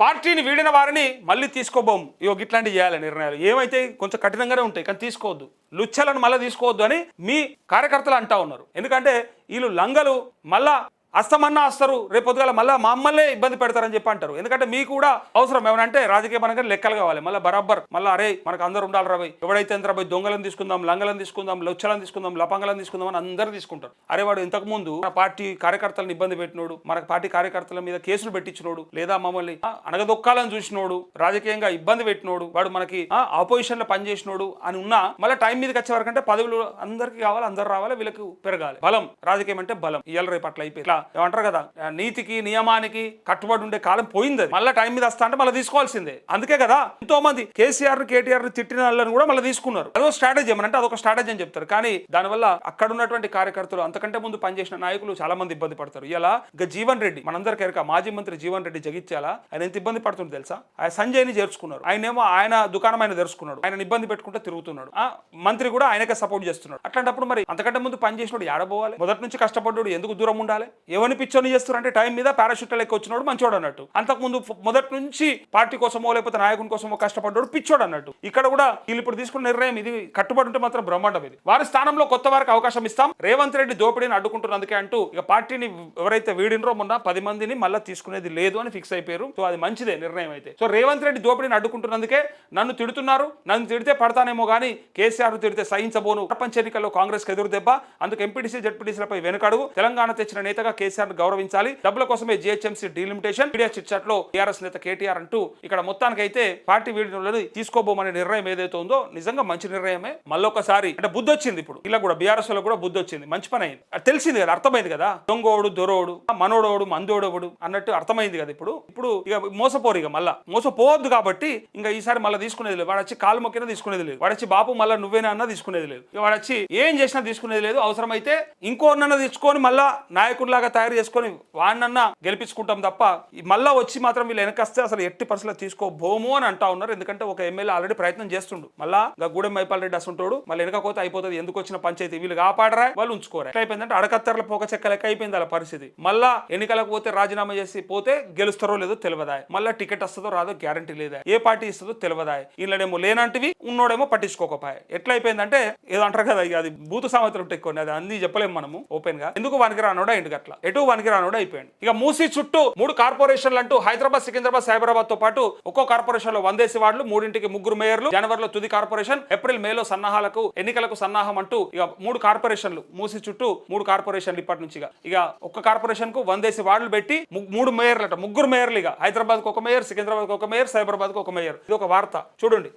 పార్టీని వీడిన వారిని మళ్ళీ తీసుకోబోం. ఇగో గిట్లాంటివి చేయాలి నిర్ణయాలు. ఏమైతే కొంచెం కఠినంగానే ఉంటాయి, కానీ తీసుకోవద్దు. లుచ్చలను మళ్ళీ తీసుకోవద్దు అని మీ కార్యకర్తలు అంటా ఉన్నారు. ఎందుకంటే వీళ్ళు లంగలు మళ్ళా అస్తమన్నా వస్తారు, రేపు పొద్దుగాల మళ్ళీ మమ్మల్నే ఇబ్బంది పెడతారని చెప్పి అంటారు. ఎందుకంటే మీకు కూడా అవసరం ఏమనంటే రాజకీయ పరంగా లెక్కలు కావాలి. మళ్ళీ బరాబర్ మళ్ళీ అరే మనకు అందరూ ఉండాలి రాబోయ్, ఎవడైతే ఎంత రాబోయ్ దొంగలను తీసుకుందాం, లంగలను తీసుకుందాం, లొచ్చలను తీసుకుందాం, లపంగలను తీసుకుందాం అని అందరూ తీసుకుంటారు. అరే వాడు ఇంతకు ముందు మన పార్టీ కార్యకర్తలను ఇబ్బంది పెట్టినోడు, మన పార్టీ కార్యకర్తల మీద కేసులు పెట్టించినోడు, లేదా మమ్మల్ని అనగదొక్కాలని చూసినోడు, రాజకీయంగా ఇబ్బంది పెట్టినోడు, వాడు మనకి ఆపోజిషన్ లో పనిచేసినోడు అని ఉన్నా మళ్ళీ టైం మీదకి వచ్చే వరకు అంటే పదవులు అందరికీ కావాలి, అందరు రావాలి, వీళ్ళకి పెరగాలి. బలం రాజకీయం అంటే బలం. ఇవాళ రేపు అట్లా అయిపోయి ఏమంటారు కదా, నీతికి నియమానికి కట్టుబడి ఉండే కాలం పోయింది. మళ్ళీ టైం మీద వస్తా అంటే మళ్ళీ తీసుకోవాల్సిందే. అందుకే కదా ఎంతో మంది కేసీఆర్ కేటీఆర్ తిట్టిన వాళ్ళని కూడా మళ్ళీ తీసుకున్నారు. అదో స్ట్రాటజీ అంటే అదొక స్ట్రాటజీ అని చెప్తారు. కానీ దానివల్ల అక్కడ ఉన్నటువంటి కార్యకర్తలు, అంతకంటే ముందు పనిచేసిన నాయకులు చాలా మంది ఇబ్బంది పడతారు. ఇలా జీవన్ రెడ్డి మనందరికీ ఎరక, మాజీ మంత్రి జీవన్ రెడ్డి జగిత్యాల, ఆయన ఎంత ఇబ్బంది పడుతుంది తెలుసా? ఆయన సంజయ్ని చేర్చుకున్నారు. ఆయనేమో ఆయన దుకాణం ఆయన తెరుచుకున్నాడు, ఆయన ఇబ్బంది పెట్టుకుంటే తిరుగుతున్నాడు. మంత్రి కూడా ఆయనకే సపోర్ట్ చేస్తున్నాడు. అట్లాంటప్పుడు మరి అంతకంటే ముందు పనిచేసినోడు ఏడబోవాలి? మొదటి నుంచి కష్టపడ్డాడు ఎందుకు దూరం ఉండాలి? ఎవరిని పిచ్చోని చేస్తారంటే టైం మీద పారాషూట్ లెక్క వచ్చినోడు మంచోడు అన్నట్టు. అంతకుముందు మొదటి నుంచి పార్టీ కోసమో లేకపోతే నాయకుని కోసమో కష్టపడ్డాడు పిచ్చోడు అన్నట్టు. ఇక్కడ కూడా వీళ్ళు ఇప్పుడు తీసుకున్న నిర్ణయం ఇది కట్టుబడి ఉంటే మాత్రం బ్రహ్మాండం. ఇది వారి స్థానంలో కొత్త వారికి అవకాశం ఇస్తాం, రేవంత్ రెడ్డి దోపిడీని అడ్డుకుంటున్నందుకే అంటూ ఇక పార్టీని ఎవరైతే వీడినరో మొన్న 10 మందిని మళ్ళీ తీసుకునేది లేదు అని ఫిక్స్ అయిపోయారు. సో అది మంచిదే నిర్ణయం అయితే. సో రేవంత్ రెడ్డి దోపిడీని అడ్డుకుంటున్నందుకే నన్ను తిడుతున్నారు, నన్ను తిడితే పడతానేమో కానీ కేసీఆర్ తిడితే సహించబోను. ప్రపంచ ఎన్నికల్లో కాంగ్రెస్ కు ఎదురు దెబ్బ, అందుకు ఎంపీటీసీ జడ్పీటీసీలపై వెనుకడుగు. తెలంగాణ తెచ్చిన నేతగా కేసీఆర్ గౌరవించాలి, డబ్బుల కోసమే జీహెచ్ఎంసీ డీలిమిటేషన్, మీడియా చిట్చాట్ లో టీఆర్ఎస్ నేత కేటీఆర్ అంటూ ఇక్కడ మొత్తానికి అయితే పార్టీ వీడియోలను తీసుకోబోమనే నిర్ణయం ఏదైతే ఉందో నిజంగా మంచి నిర్ణయమే. మళ్ళొకసారి అంటే బుద్ధి వచ్చింది ఇప్పుడు ఇలా కూడా, బీఆర్ఎస్ లో కూడా బుద్ధి వచ్చింది, మంచి పని అయింది. అది తెలిసింది కదా, అర్థమైంది కదా, దొంగోడు దొరోడు మనోడోడు మందోడోడు అన్నట్టు అర్థమైంది కదా. ఇప్పుడు ఇక మోసపోరు, ఇక మళ్ళా మోసపోవద్దు. కాబట్టి ఇంకా ఈసారి మళ్ళీ తీసుకునేది లేదు. వాడు వచ్చి కాలు మొక్కినా తీసుకునేది లేదు, వాడు వచ్చి బాపు మళ్ళీ నువ్వేనా అన్నా తీసుకునేది లేదు, ఇక వాడు వచ్చి ఏం చేసినా తీసుకునేది లేదు. అవసరమైతే ఇంకోనన్నా తెచ్చుకొని మళ్ళా నాయకుడిలాగా తయారు చేసుకొని వాడినన్నా గెలిపించుకుంటాం తప్ప మళ్ళా వచ్చి మాత్రం వీళ్ళు వెనకస్తే అసలు ఎట్టి పరిస్థితుల్లో తీసుకోబోము అని అంటా ఉన్నారు. ఎందుకంటే ఒక ఎమ్మెల్యే ఆల్రెడీ ప్రయత్నం చేస్తుండు, మళ్ళా గూడెం మైపాల్ రెడ్డి అసంటోడు మళ్ళీ వెనకపోతే అయిపోతుంది, ఎందుకు వచ్చిన పంచాయతీ వీళ్ళు కాపాడరా వాళ్ళు ఉంచుకోరా. ఎట్లా అయిపోయిందంటే అడకత్తెరల పోక చెక్క లెక్క అయిపోయింది అలా పరిస్థితి. మళ్ళా ఎన్నికలకు పోతే రాజీనామా చేసి పోతే గెలుస్తారో లేదో తెలియదా, మళ్ళీ టికెట్ వస్తుందో రాదో గ్యారంటీ లేదా, ఏ పార్టీ ఇస్తుందో తెలియదా, వీళ్ళేమో లేనంటివి ఉన్నోడేమో పట్టించుకోకపోయా. ఎట్లా అయిపోయిందంటే ఏదో అంటారు కదా, ఇక అది భూత సామెతలు ఉంటాయి కొన్ని, అది అన్ని చెప్పలేము మనము ఓపెన్ గా. ఎందుకు వానికి రానోడా ఇంటికి అట్లా ఎటు వానికి రానోడా అయిపోయింది. ఇక మూసి చుట్టూ 3 కార్పొరేషన్లు అంటూ హైదరాబాద్, సికింద్రాబాద్, సైబరాబాద్ తో పాటు ఒక్కో కార్పొరేషన్ లో 100 వార్డులు, 3ంటికి 3 మేయర్లు, జనవరిలో తుది కార్పొరేషన్, ఏప్రిల్ మేలో సన్నాహాలకు ఎన్నికలకు సన్నాహం అంటూ ఇక 3 కార్పొరేషన్లు మూసి చుట్టూ 3 కార్పొరేషన్లు ఇప్పటి నుంచి ఇక ఒక్క కార్పొరేషన్ కు 100 వార్డులు పెట్టి 3 మేయర్లు అట, 3 మేయర్లు. ఇక హైదరాబాద్ కు ఒక మేయర్, సికింద్రాబాద్ కు ఒక మేయర్, సైబరాబాద్ కు ఒక మేయర్. ఇది ఒక వార్త చూడండి.